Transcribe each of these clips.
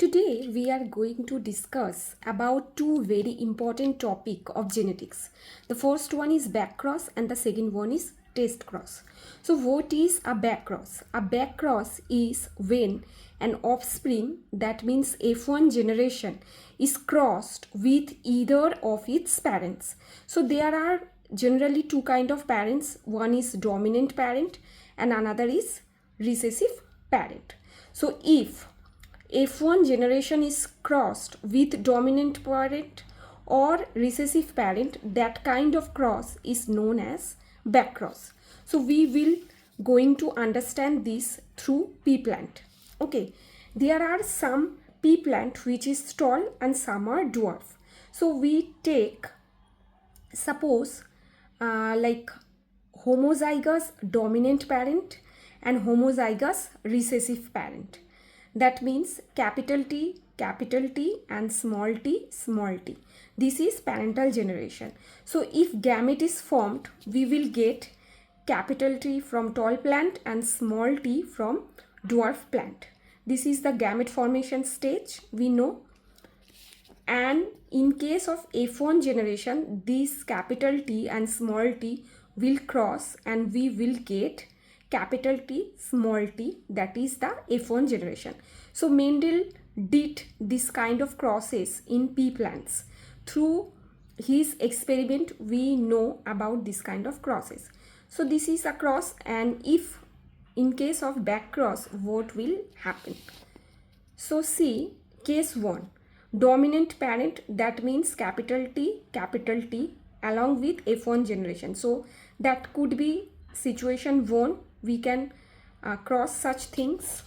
Today we are going to discuss about two very important topic of genetics. The first one is backcross and the second one is test cross. So what is a backcross? A backcross is when an offspring, that means F1 generation, is crossed with either of its parents. So there are generally two kind of parents. One is dominant parent and another is recessive parent. So if F1 generation is crossed with dominant parent or recessive parent, that kind of cross is known as backcross. So we will going to understand this through pea plant. Okay, there are some pea plant which is tall and some are dwarf. So we take suppose like homozygous dominant parent and homozygous recessive parent. That means capital T and small t, small t. This is parental generation. So if gamete is formed, we will get capital T from tall plant and small t from dwarf plant. This is the gamete formation stage, we know. And in case of F1 generation, this capital T and small t will cross and we will get capital T, small t, that is the F1 generation. So Mendel did this kind of crosses in pea plants. Through his experiment, we know about this kind of crosses. So this is a cross, and if in case of back cross, what will happen? So see case 1, dominant parent, that means capital T along with F1 generation. So that could be situation 1. We can cross such things.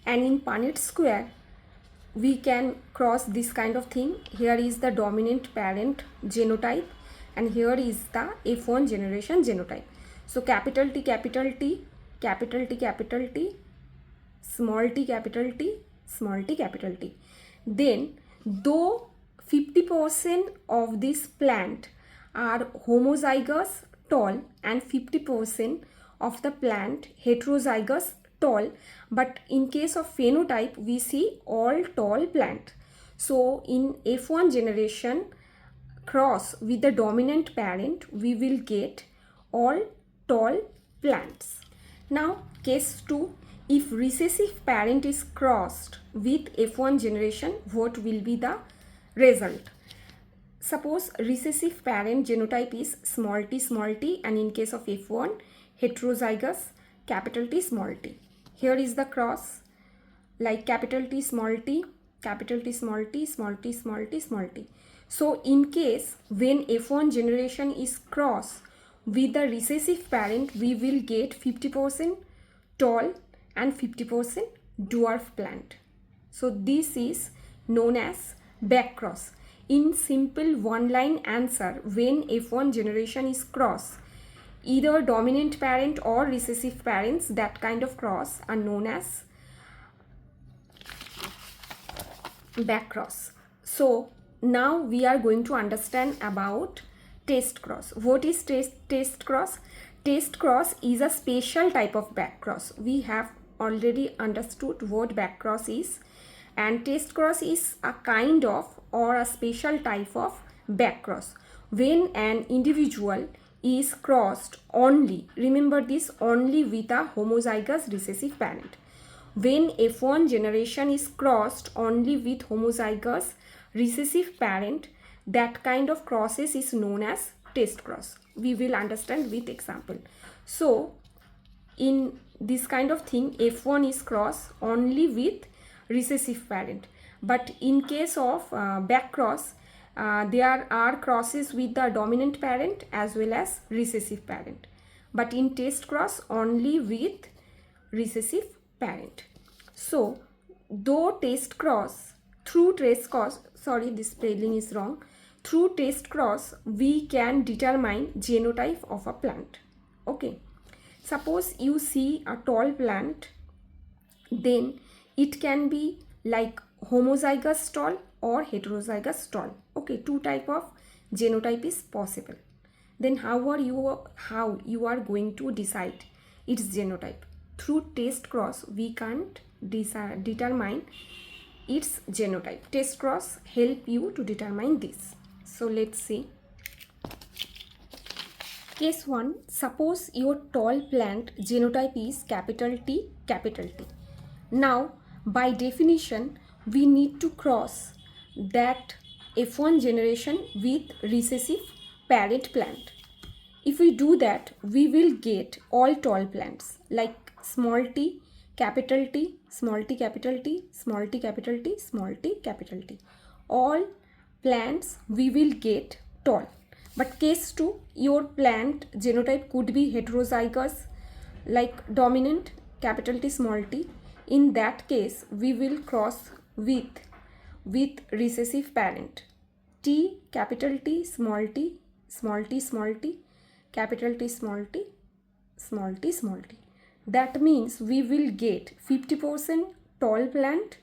And in Punnett square, we can cross this kind of thing. Here is the dominant parent genotype and here is the F1 generation genotype. So capital T, capital T, capital T, capital T, small t, capital T, small t, capital T. Then though 50% of this plant are homozygous tall and 50% of the plant heterozygous tall, but in case of phenotype we see all tall plant. So in F1 generation cross with the dominant parent, we will get all tall plants. Now case 2, if recessive parent is crossed with F1 generation, what will be the result? Suppose recessive parent genotype is small t, and in case of F1 heterozygous capital T, small t. Here is the cross like capital T, small t, capital T, small t, small t, small t, small t. So in case when F1 generation is crossed with the recessive parent, we will get 50% tall and 50% dwarf plant. So this is known as backcross. In simple one line answer, when F1 generation is crossed, either dominant parent or recessive parents, that kind of cross are known as backcross. So now we are going to understand about test cross. What is test cross? Test cross is a special type of backcross. We have already understood what backcross is, and test cross is a kind of or a special type of backcross when an individual is crossed only, remember this, only with a homozygous recessive parent. When F1 generation is crossed only with homozygous recessive parent, that kind of crosses is known as test cross. We will understand with example. So in this kind of thing, F1 is crossed only with recessive parent, but in case of back cross, there are crosses with the dominant parent as well as recessive parent, but in test cross only with recessive parent. So though test cross, through test cross, sorry this spelling is wrong, through test cross we can determine genotype of a plant. Okay, suppose you see a tall plant, then it can be like homozygous tall or heterozygous tall. Okay, two type of genotype is possible. Then how you are going to decide its genotype? through test cross we can't determine its genotype. Test cross help you to determine this. So let's see. Case 1. Suppose your tall plant genotype is capital T, capital T. Now, by definition, we need to cross that F1 generation with recessive parent plant. If we do that, we will get all tall plants like small t, capital T, small t, capital T, small t, capital T, small t, capital T. All plants we will get tall. But case 2, your plant genotype could be heterozygous like dominant, capital T, small t. In that case, we will cross with recessive parent. T, capital T, small t, small t, small t, capital T, small t, small t, small t. That means we will get 50% tall plant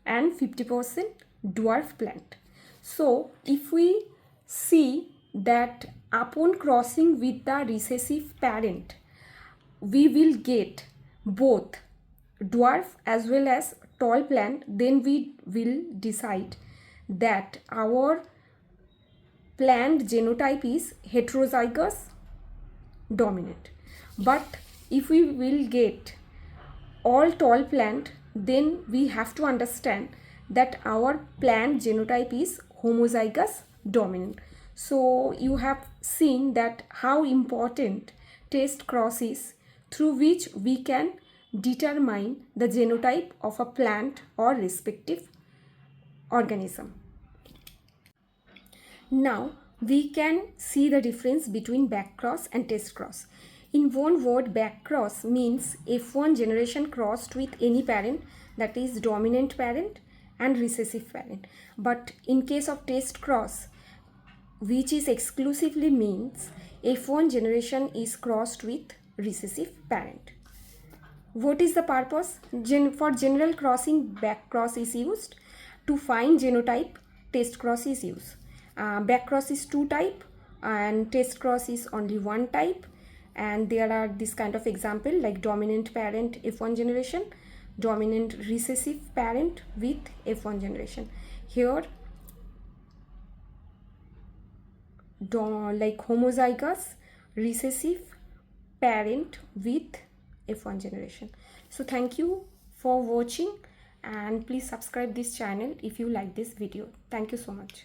and 50% dwarf plant. So if we see that upon crossing with the recessive parent, we will get both dwarf as well as tall plant, then we will decide that our plant genotype is heterozygous dominant. But if we will get all tall plant, then we have to understand that our plant genotype is homozygous dominant. So you have seen that how important test cross is, through which we can determine the genotype of a plant or respective organism. Now we can see the difference between backcross and test cross. In one word, backcross means F1 generation crossed with any parent, that is dominant parent and recessive parent. But in case of test cross, which is exclusively means F1 generation is crossed with recessive parent. What is the purpose? For general crossing, back cross is used. To find genotype, test cross is used. Back cross is 2 type and test cross is only 1 type. And there are this kind of example like dominant parent F1 generation, dominant recessive parent with F1 generation. Here like homozygous recessive parent with F1 generation. So thank you for watching and please subscribe this channel if you like this video. Thank you so much.